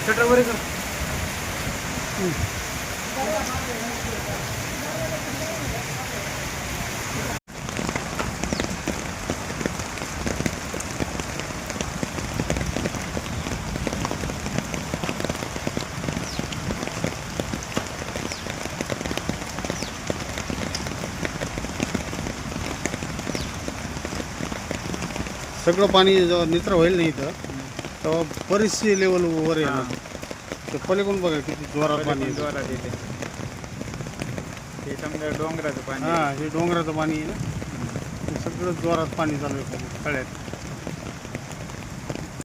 Shutter वर कर. सगळं पाणी जेव्हा निचरा होईल नाही इथं तेव्हा बरीचशी लेवल वर येणार. ते पलीकडून बघा किती जोरात पाणी येतं. जोरात येते. हे समजा डोंगराचं पाणी. हां, हे डोंगराचं पाणी आहे ना, हे सगळं जोरात पाणी चालू आहे तळ्यात.